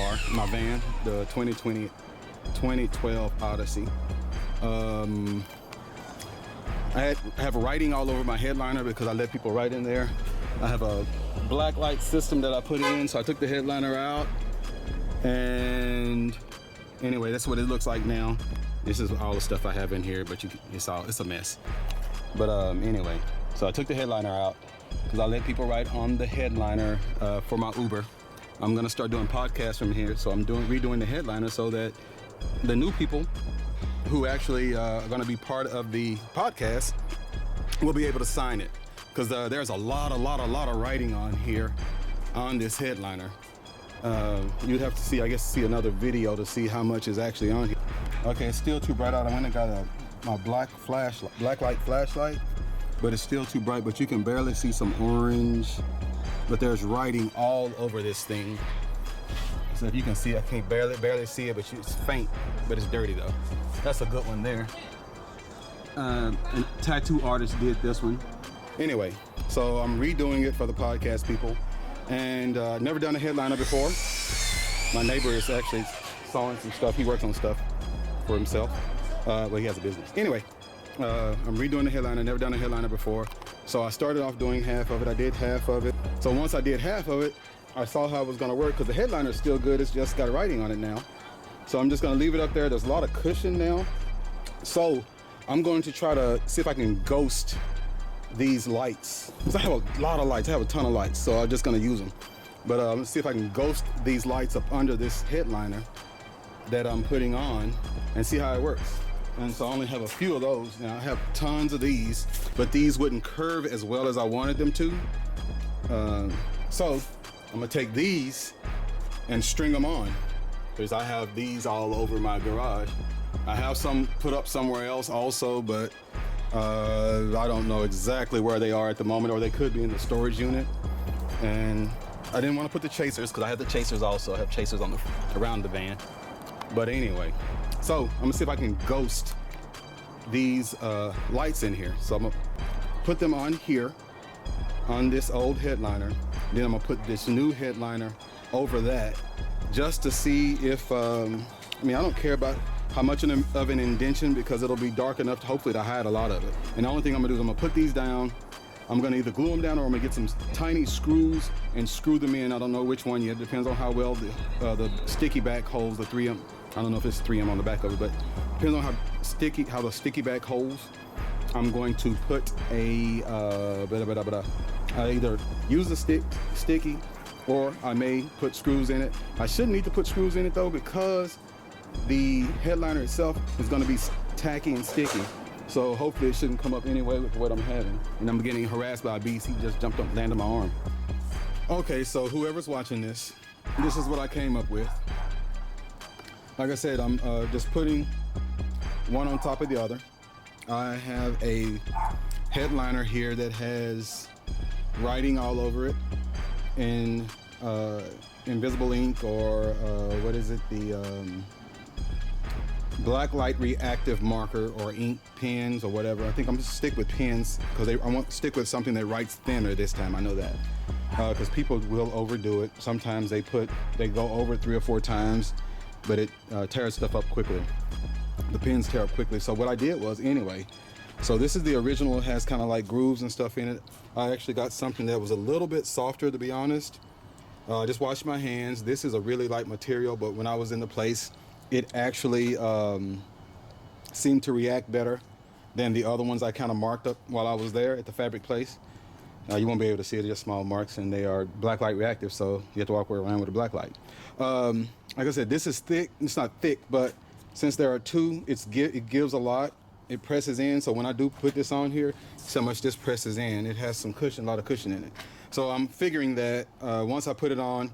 car, my van, the 2012 Odyssey. I have writing all over my headliner because I let people write in there. I have a black light system that I put in, so I took the headliner out. And anyway, that's what it looks like now. This is all the stuff I have in here, but it's a mess. But anyway, so I took the headliner out because I let people write on the headliner for my Uber. I'm gonna start doing podcasts from here, so I'm redoing the headliner so that the new people who actually are gonna be part of the podcast will be able to sign it, because there's a lot of writing on here on this headliner. You'd have to see another video to see how much is actually on here. Okay, it's still too bright out. I went and got my black light flashlight, but it's still too bright, but you can barely see some orange, but there's writing all over this thing. So if you can see, I can't barely see it, but it's faint, but it's dirty though. That's a good one there. A tattoo artist did this one. Anyway, so I'm redoing it for the podcast people, and never done a headliner before. My neighbor is actually sawing some stuff. He works on stuff for himself. Well, he has a business. Anyway, I'm redoing the headliner. Never done a headliner before. So I started off doing half of it. I did half of it. So once I did half of it, I saw how it was gonna work, because the headliner is still good. It's just got writing on it now. So I'm just gonna leave it up there. There's a lot of cushion now. So I'm going to try to see if I can ghost these lights, because I have a lot of lights. I have a ton of lights, so I'm just gonna use them. But let's see if I can ghost these lights up under this headliner that I'm putting on and see how it works. And so I only have a few of those. Now I have tons of these, but these wouldn't curve as well as I wanted them to. So I'm gonna take these and string them on, because I have these all over my garage. I have some put up somewhere else also, but I don't know exactly where they are at the moment, or they could be in the storage unit. And I didn't want to put the chasers, because I have the chasers also. I have chasers on around the van. But anyway, so I'm gonna see if I can ghost these lights in here. So I'm gonna put them on here, on this old headliner. Then I'm gonna put this new headliner over that, just to see if, I don't care about how much of an indentation, because it'll be dark enough to hopefully to hide a lot of it. And the only thing I'm gonna do is I'm gonna put these down. I'm gonna either glue them down, or I'm gonna get some tiny screws and screw them in. I don't know which one yet. It depends on how well the sticky back holds, the 3M. I don't know if it's 3M on the back of it, but depends on how the sticky back holds. I'm going to put I either use the sticky, or I may put screws in it. I shouldn't need to put screws in it though, because the headliner itself is going to be tacky and sticky. So hopefully it shouldn't come up anyway with what I'm having. And I'm getting harassed by a beast. He just jumped up and landed on my arm. Okay, so whoever's watching this is what I came up with. Like I said, I'm just putting one on top of the other. I have a headliner here that has writing all over it in invisible ink, or what is it, the black light reactive marker, or ink pens, or whatever. I think I'm gonna stick with pens, because I want to stick with something that writes thinner this time. I know that, because people will overdo it. Sometimes they go over 3 or 4 times, but it tears stuff up quickly. The pens tear up quickly. So what I did was, anyway, so this is the original. It has kind of like grooves and stuff in it. I actually got something that was a little bit softer, to be honest. Just washed my hands. This is a really light material, but when I was in the place, it actually seemed to react better than the other ones I kind of marked up while I was there at the fabric place. You won't be able to see it, just small marks, and they are black light reactive, so you have to walk around with a black light. Like I said, this is thick. It's not thick, but since there are two, it gives a lot. It presses in, so when I do put this on here, so much this presses in. It has some cushion, a lot of cushion in it. So I'm figuring that once I put it on,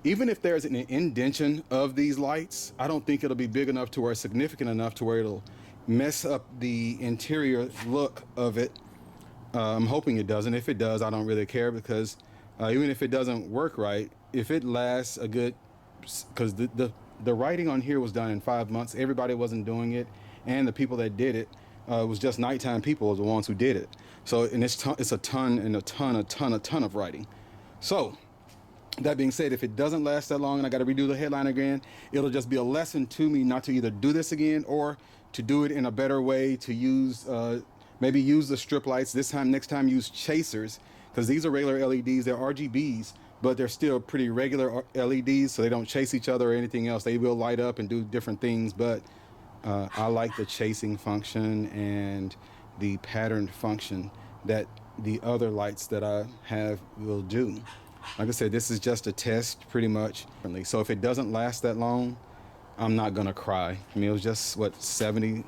even if there's an indentation of these lights, I don't think it'll be big enough to where it's significant enough to where it'll mess up the interior look of it. I'm hoping it doesn't. If it does, I don't really care, because even if it doesn't work right, if it lasts a good, because the writing on here was done in 5 months. Everybody wasn't doing it, and the people that did it was just nighttime people, was the ones who did it. So, and it's a ton of writing. So That being said, if it doesn't last that long and I got to redo the headliner again, it'll just be a lesson to me not to either do this again or to do it in a better way, to use, maybe use the strip lights. Next time use chasers, because these are regular LEDs. They're RGBs, but they're still pretty regular LEDs, so they don't chase each other or anything else. They will light up and do different things, but I like the chasing function and the patterned function that the other lights that I have will do. Like I said, this is just a test pretty much. So if it doesn't last that long, I'm not gonna cry. I mean, it was just, what, 70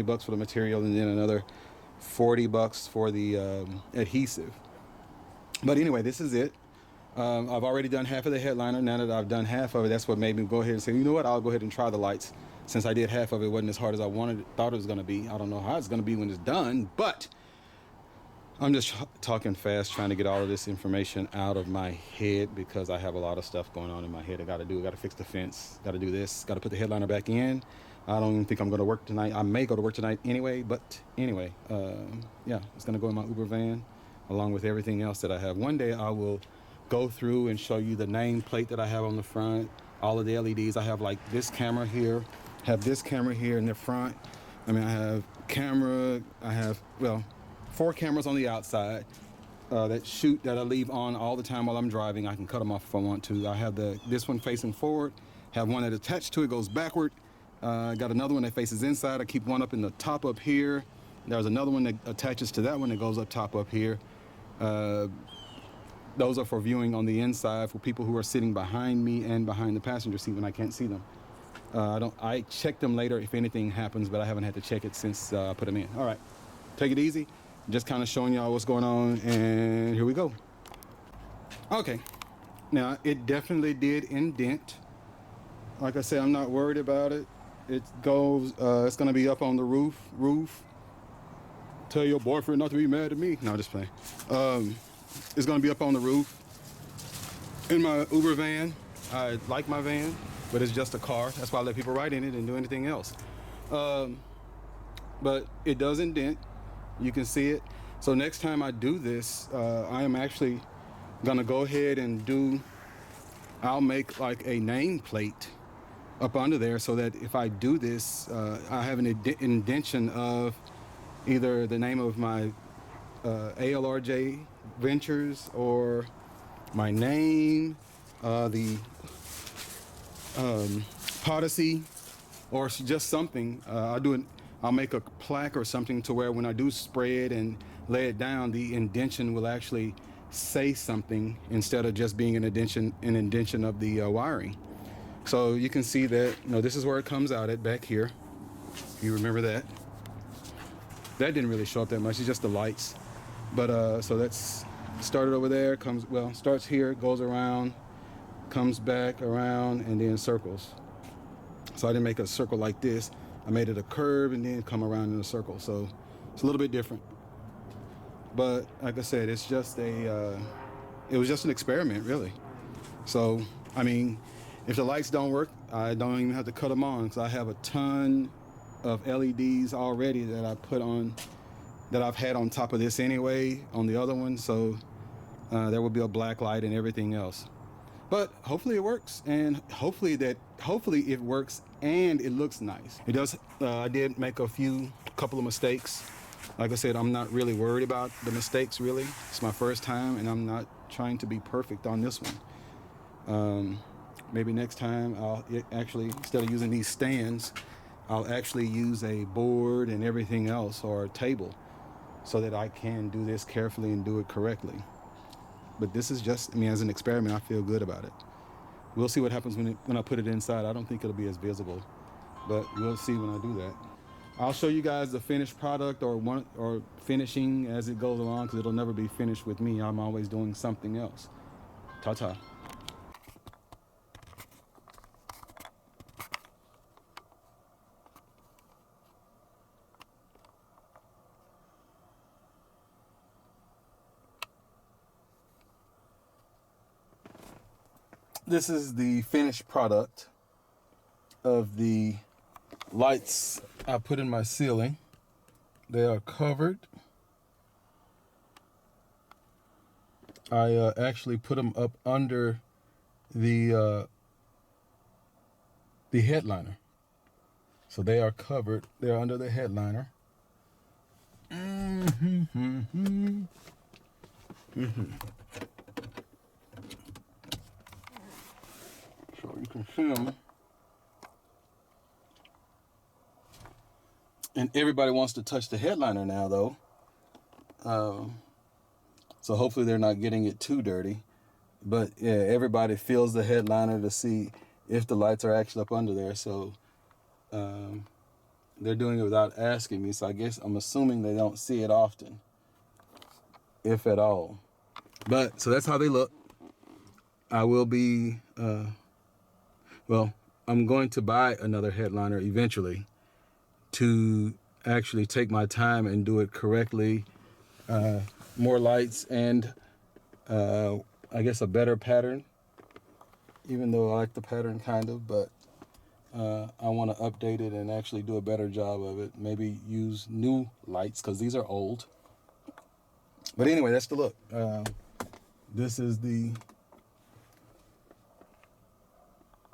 bucks for the material and then another 40 bucks for the adhesive. But anyway, this is it. I've already done half of the headliner. Now that I've done half of it, that's what made me go ahead and say, you know what, I'll go ahead and try the lights. Since I did half of it, it wasn't as hard as I thought it was gonna be. I don't know how it's gonna be when it's done, but I'm just talking fast, trying to get all of this information out of my head because I have a lot of stuff going on in my head. I got to fix the fence, got to do this, got to put the headliner back in. I don't even think I'm going to work tonight. I may go to work tonight anyway, but anyway, yeah, it's going to go in my Uber van along with everything else that I have. One day I will go through and show you the nameplate that I have on the front, all of the LEDs. I have like this camera here, have this camera here in the front. I mean, I have camera, I have, well, 4 cameras on the outside that chute that I leave on all the time while I'm driving. I can cut them off if I want to. I have this one facing forward, have one that attached to it goes backward. Got another one that faces inside. I keep one up in the top up here. There's another one that attaches to that one that goes up top up here. Those are for viewing on the inside for people who are sitting behind me and behind the passenger seat when I can't see them. I check them later if anything happens, but I haven't had to check it since I put them in. All right, take it easy. Just kind of showing y'all what's going on, and here we go. Okay, now it definitely did indent. Like I said, I'm not worried about it. It goes, it's gonna be up on the roof. Tell your boyfriend not to be mad at me. No, just playing. It's gonna be up on the roof in my Uber van. I like my van, but it's just a car. That's why I let people ride in it and do anything else. But it does indent. You can see it. So next time I do this, I am actually gonna go ahead and I'll make like a nameplate up under there so that if I do this, I have an indentation of either the name of my ALRJ Ventures or my name, the Podyssey, or just something. I'll make a plaque or something to where when I do spray it and lay it down, the indentation will actually say something instead of just being an indentation of the wiring. So you can see that, this is where it comes out at back here. You remember that? That didn't really show up that much. It's just the lights. But so that's started over there, starts here, goes around, comes back around, and then circles. So I didn't make a circle like this. I made it a curve and then come around in a circle. So it's a little bit different. But like I said, it was just an experiment, really. So, I mean, if the lights don't work, I don't even have to cut them on because I have a ton of LEDs already that I put on, that I've had on top of this anyway, on the other one. So there will be a black light and everything else. But hopefully it works, and hopefully it works and it looks nice. It does. I did make a couple of mistakes. Like I said, I'm not really worried about the mistakes, really. It's my first time, and I'm not trying to be perfect on this one. Maybe next time I'll actually, instead of using these stands, I'll actually use a board and everything else, or a table, so that I can do this carefully and do it correctly. But this is just, as an experiment, I feel good about it. We'll see what happens when I put it inside. I don't think it'll be as visible, but we'll see when I do that. I'll show you guys the finished product or finishing as it goes along, because it'll never be finished with me. I'm always doing something else. Ta-ta. This is the finished product of the lights I put in my ceiling. They are covered. I actually put them up under the headliner. So they are covered. They're under the headliner. So you can see them. And everybody wants to touch the headliner now, though. So hopefully they're not getting it too dirty. But yeah, everybody feels the headliner to see if the lights are actually up under there. So they're doing it without asking me. So I guess I'm assuming they don't see it often, if at all. But so that's how they look. I will be, well, I'm going to buy another headliner eventually to actually take my time and do it correctly. More lights and I guess a better pattern, even though I like the pattern kind of, but I want to update it and actually do a better job of it. Maybe use new lights because these are old. But anyway, that's the look. This is the,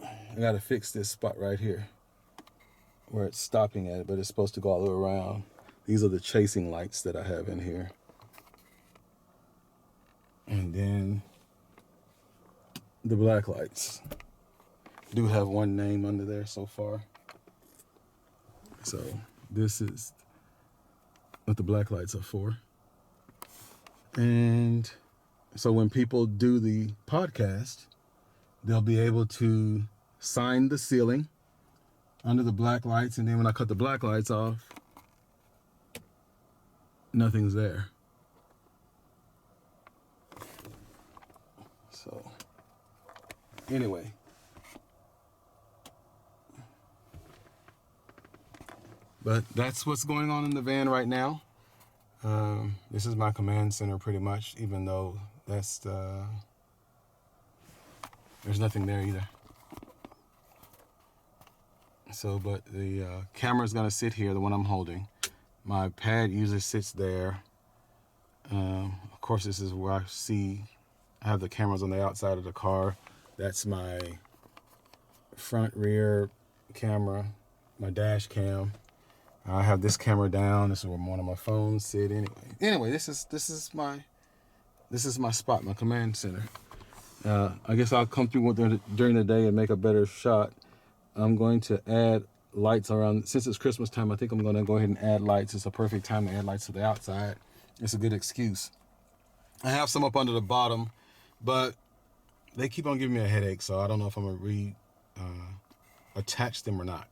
I got to fix this spot right here where it's stopping at, but it's supposed to go all the way around. These are the chasing lights that I have in here. And then the black lights do have one name under there so far. So this is what the black lights are for. And so when people do the podcast, they'll be able to sign the ceiling under the black lights, and then when I cut the black lights off, nothing's there. So anyway, but that's what's going on in the van right now. This is my command center pretty much, even though that's there's nothing there either. So, but the camera's gonna sit here, the one I'm holding. My pad usually sits there. Of course, this is where I have the cameras on the outside of the car. That's my front rear camera, my dash cam. I have this camera down. This is where one of my phones sit. Anyway, this is my spot, my command center. I guess I'll come through during the day and make a better shot. I'm going to add lights around. Since it's Christmas time, I think I'm going to go ahead and add lights. It's a perfect time to add lights to the outside. It's a good excuse. I have some up under the bottom, but they keep on giving me a headache, so I don't know if I'm going to attach them or not.